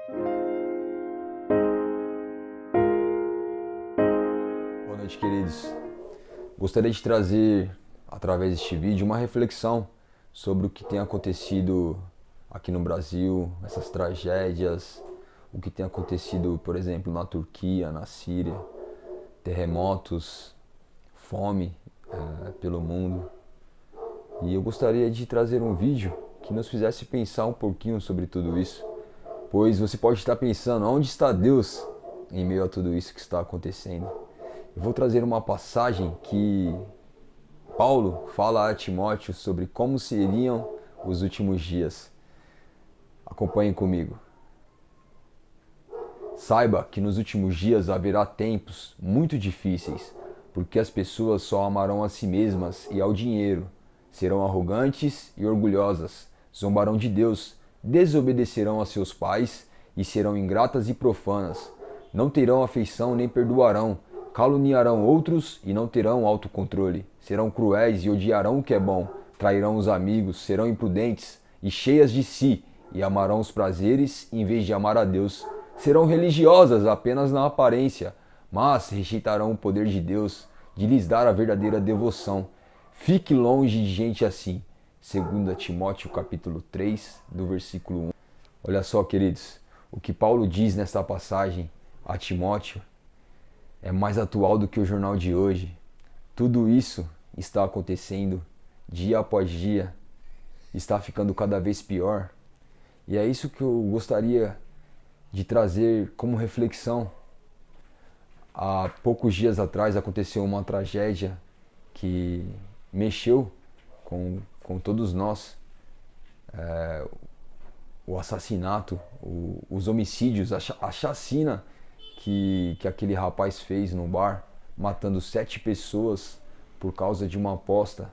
Boa noite, queridos. Gostaria de trazer, através deste vídeo, uma reflexão sobre o que tem acontecido aqui no Brasil, essas tragédias, o que tem acontecido, por exemplo, na Turquia, na Síria, terremotos, fome pelo mundo. E eu gostaria de trazer um vídeo que nos fizesse pensar um pouquinho sobre tudo isso, pois você pode estar pensando, onde está Deus em meio a tudo isso que está acontecendo? Eu vou trazer uma passagem que Paulo fala a Timóteo sobre como seriam os últimos dias. Acompanhem comigo. Saiba que nos últimos dias haverá tempos muito difíceis, porque as pessoas só amarão a si mesmas e ao dinheiro, serão arrogantes e orgulhosas, zombarão de Deus, desobedecerão a seus pais e serão ingratas e profanas, não terão afeição nem perdoarão, caluniarão outros e não terão autocontrole, serão cruéis e odiarão o que é bom, trairão os amigos, serão imprudentes e cheias de si e amarão os prazeres em vez de amar a Deus. Serão religiosas apenas na aparência, mas rejeitarão o poder de Deus, de lhes dar a verdadeira devoção. Fique longe de gente assim. 2 Timóteo capítulo 3, do versículo 1. Olha só, queridos, o que Paulo diz nesta passagem a Timóteo é mais atual do que o jornal de hoje. Tudo isso está acontecendo dia após dia, está ficando cada vez pior. E é isso que eu gostaria de trazer como reflexão. Há poucos dias atrás aconteceu uma tragédia que mexeu com todos nós. O assassinato, os homicídios, a chacina que aquele rapaz fez no bar, matando 7 pessoas por causa de uma aposta.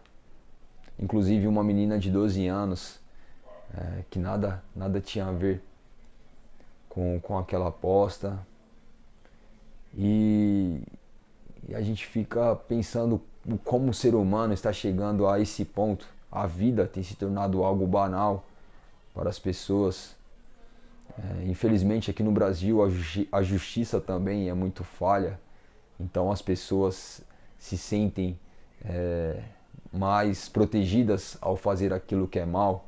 Inclusive uma menina de 12 anos, que nada tinha a ver com aquela aposta. E a gente fica pensando como o ser humano está chegando a esse ponto. A vida tem se tornado algo banal para as pessoas. Infelizmente aqui no Brasil a justiça também é muito falha. Então as pessoas se sentem mais protegidas ao fazer aquilo que é mal.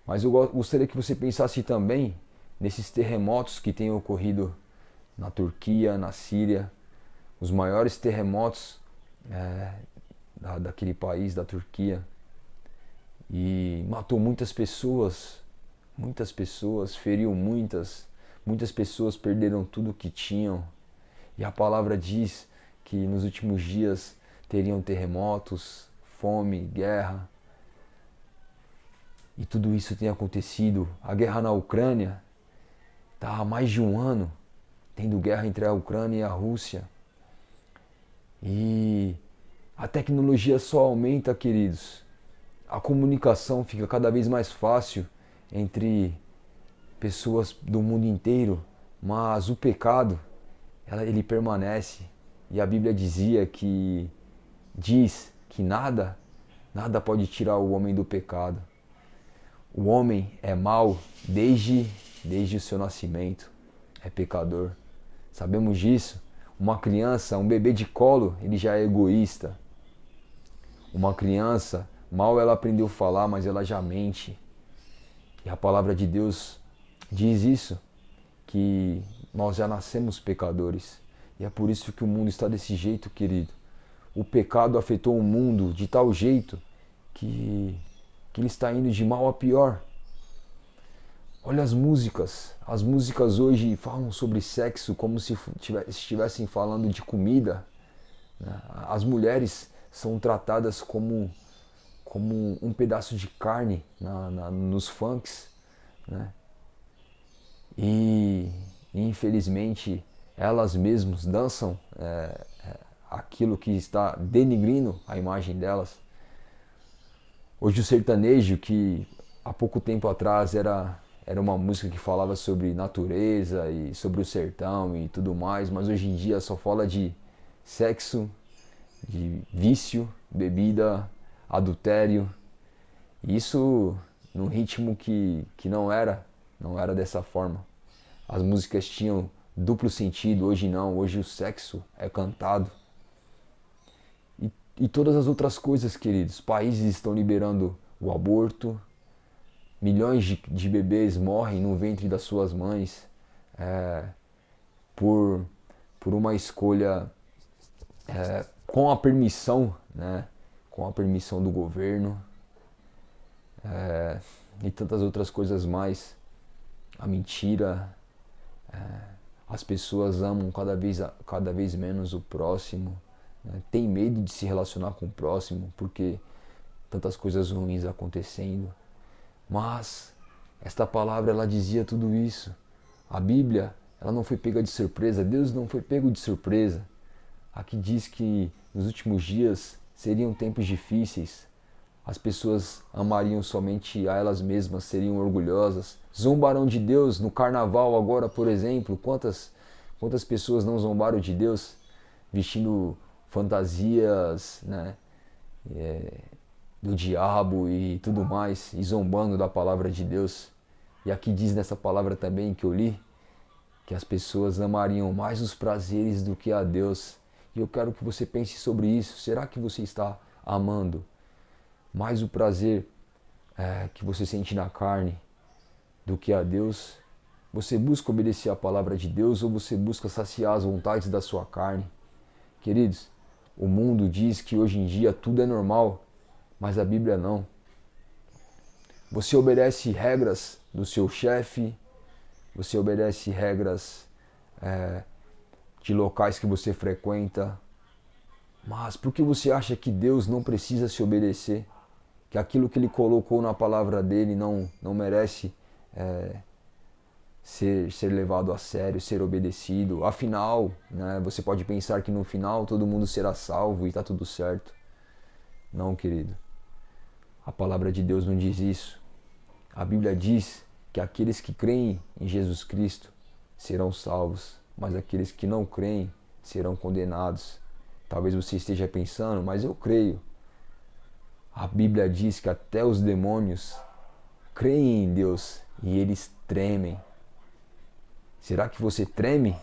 Mas eu gostaria que você pensasse também nesses terremotos que têm ocorrido na Turquia, na Síria, os maiores terremotos daquele país, da Turquia, e matou muitas pessoas, feriu muitas pessoas perderam tudo o que tinham. E a palavra diz que nos últimos dias teriam terremotos, fome, guerra. E tudo isso tem acontecido. A guerra na Ucrânia está há mais de um ano, tendo guerra entre a Ucrânia e a Rússia. E a tecnologia só aumenta, queridos. A comunicação fica cada vez mais fácil entre pessoas do mundo inteiro, mas o pecado, ele permanece. E a Bíblia diz que nada pode tirar o homem do pecado. O homem é mau desde o seu nascimento, é pecador. Sabemos disso. Uma criança, um bebê de colo, ele já é egoísta. Uma criança, mal ela aprendeu a falar, mas ela já mente. E a palavra de Deus diz isso, que nós já nascemos pecadores. E é por isso que o mundo está desse jeito, querido. O pecado afetou o mundo de tal jeito que ele está indo de mal a pior. Olha as músicas. As músicas hoje falam sobre sexo como se estivessem falando de comida. As mulheres são tratadas como um pedaço de carne nos funks, né? E infelizmente elas mesmas dançam aquilo que está denigrindo a imagem delas. Hoje o sertanejo, que há pouco tempo atrás era uma música que falava sobre natureza e sobre o sertão e tudo mais, mas hoje em dia só fala de sexo, de vício, bebida, adultério. Isso num ritmo que não era dessa forma. As músicas tinham duplo sentido, hoje não, hoje o sexo é cantado. E todas as outras coisas, queridos. Países estão liberando o aborto, milhões de bebês morrem no ventre das suas mães por, por uma escolha com a permissão, né? Com a permissão do governo, e tantas outras coisas mais. A mentira, as pessoas amam cada vez menos o próximo, né? Tem medo de se relacionar com o próximo porque tantas coisas ruins acontecendo. Mas esta palavra, ela dizia tudo isso. A Bíblia, ela não foi pega de surpresa, Deus não foi pego de surpresa. Aqui diz que nos últimos dias seriam tempos difíceis. As pessoas amariam somente a elas mesmas, seriam orgulhosas. Zombarão de Deus no carnaval agora, por exemplo. Quantas pessoas não zombaram de Deus vestindo fantasias, né, do diabo e tudo mais, e zombando da palavra de Deus. E aqui diz nessa palavra também que eu li, que as pessoas amariam mais os prazeres do que a Deus. E eu quero que você pense sobre isso. Será que você está amando mais o prazer que você sente na carne do que a Deus? Você busca obedecer a palavra de Deus ou você busca saciar as vontades da sua carne? Queridos, o mundo diz que hoje em dia tudo é normal, mas a Bíblia não. Você obedece regras do seu chefe, você obedece regras de locais que você frequenta, mas por que você acha que Deus não precisa se obedecer? Que aquilo que Ele colocou na palavra dele não merece ser levado a sério, ser obedecido? Afinal, né, você pode pensar que no final todo mundo será salvo e está tudo certo. Não, querido. A palavra de Deus não diz isso. A Bíblia diz que aqueles que creem em Jesus Cristo serão salvos, mas aqueles que não creem serão condenados. Talvez você esteja pensando, mas eu creio. A Bíblia diz que até os demônios creem em Deus e eles tremem. Será que você treme?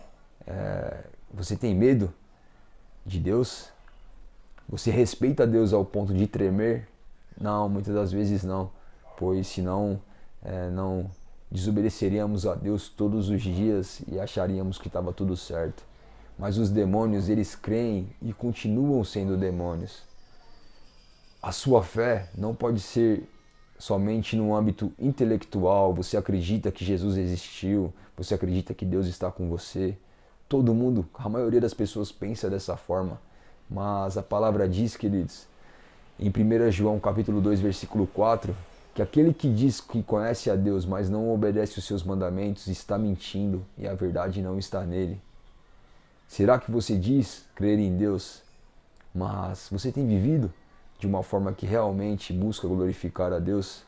Você tem medo de Deus? Você respeita Deus ao ponto de tremer? Não, muitas das vezes não, pois senão não desobedeceríamos a Deus todos os dias e acharíamos que estava tudo certo. Mas os demônios, eles creem e continuam sendo demônios. A sua fé não pode ser somente no âmbito intelectual. Você acredita que Jesus existiu, você acredita que Deus está com você. Todo mundo, a maioria das pessoas pensa dessa forma. Mas a palavra diz, queridos, em 1 João capítulo 2, versículo 4, que aquele que diz que conhece a Deus, mas não obedece os seus mandamentos, está mentindo e a verdade não está nele. Será que você diz crer em Deus, mas você tem vivido de uma forma que realmente busca glorificar a Deus?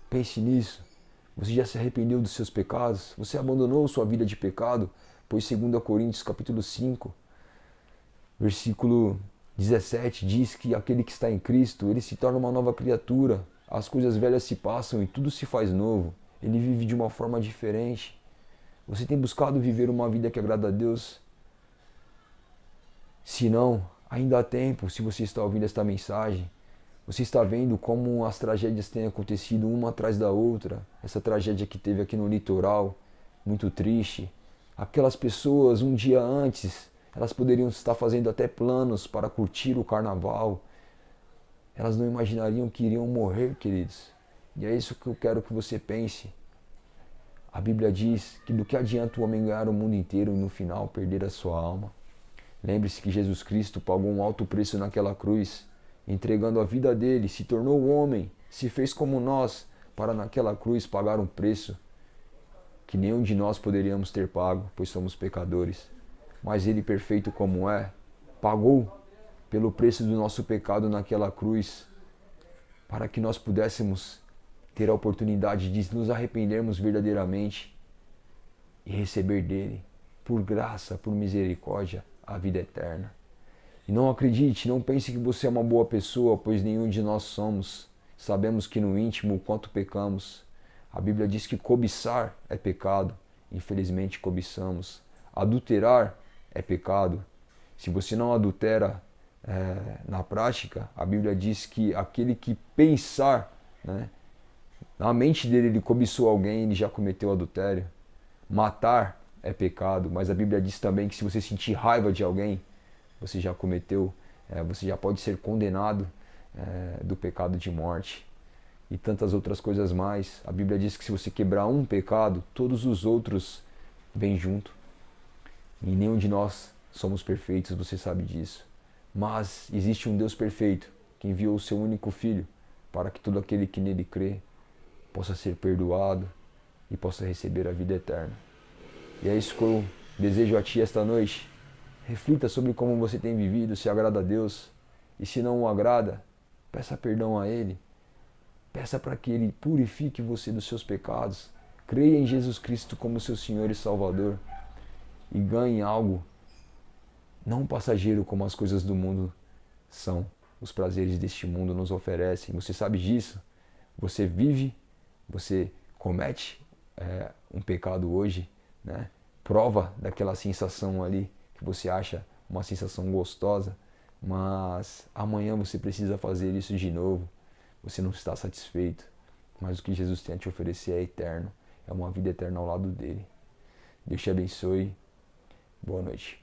Pense nisso. Você já se arrependeu dos seus pecados? Você abandonou sua vida de pecado? Pois 2 Coríntios capítulo 5, versículo 17 diz que aquele que está em Cristo, ele se torna uma nova criatura. As coisas velhas se passam e tudo se faz novo. Ele vive de uma forma diferente. Você tem buscado viver uma vida que agrada a Deus? Se não, ainda há tempo. Se você está ouvindo esta mensagem, você está vendo como as tragédias têm acontecido uma atrás da outra. Essa tragédia que teve aqui no litoral, muito triste. Aquelas pessoas, um dia antes, elas poderiam estar fazendo até planos para curtir o carnaval. Elas não imaginariam que iriam morrer, queridos. E é isso que eu quero que você pense. A Bíblia diz que do que adianta o homem ganhar o mundo inteiro e no final perder a sua alma. Lembre-se que Jesus Cristo pagou um alto preço naquela cruz, entregando a vida dele, se tornou homem, se fez como nós, para naquela cruz pagar um preço que nenhum de nós poderíamos ter pago, pois somos pecadores. Mas ele, perfeito como é, pagou pelo preço do nosso pecado naquela cruz, para que nós pudéssemos ter a oportunidade de nos arrependermos verdadeiramente e receber dele, por graça, por misericórdia, a vida eterna. E não acredite, não pense que você é uma boa pessoa, pois nenhum de nós somos. Sabemos que no íntimo o quanto pecamos. A Bíblia diz que cobiçar é pecado infelizmente cobiçamos. Adulterar é pecado. Se você não adultera na prática, a Bíblia diz que aquele que pensar, né, na mente dele ele cobiçou alguém, ele já cometeu adultério. Matar é pecado, mas a Bíblia diz também que se você sentir raiva de alguém, você já cometeu, você já pode ser condenado do pecado de morte. E tantas outras coisas mais. A Bíblia diz que se você quebrar um pecado, todos os outros vêm junto. E nenhum de nós somos perfeitos, você sabe disso. Mas existe um Deus perfeito que enviou o seu único Filho para que todo aquele que nele crê possa ser perdoado e possa receber a vida eterna. E é isso que eu desejo a ti esta noite. Reflita sobre como você tem vivido, se agrada a Deus. E se não o agrada, peça perdão a Ele. Peça para que Ele purifique você dos seus pecados. Creia em Jesus Cristo como seu Senhor e Salvador. E ganhe algo não passageiro como as coisas do mundo são. Os prazeres deste mundo nos oferecem. Você sabe disso? Você vive, você comete um pecado hoje, né? Prova daquela sensação ali que você acha uma sensação gostosa, mas amanhã você precisa fazer isso de novo. Você não está satisfeito, mas o que Jesus tem a te oferecer é eterno, é uma vida eterna ao lado dele. Deus te abençoe. Boa noite.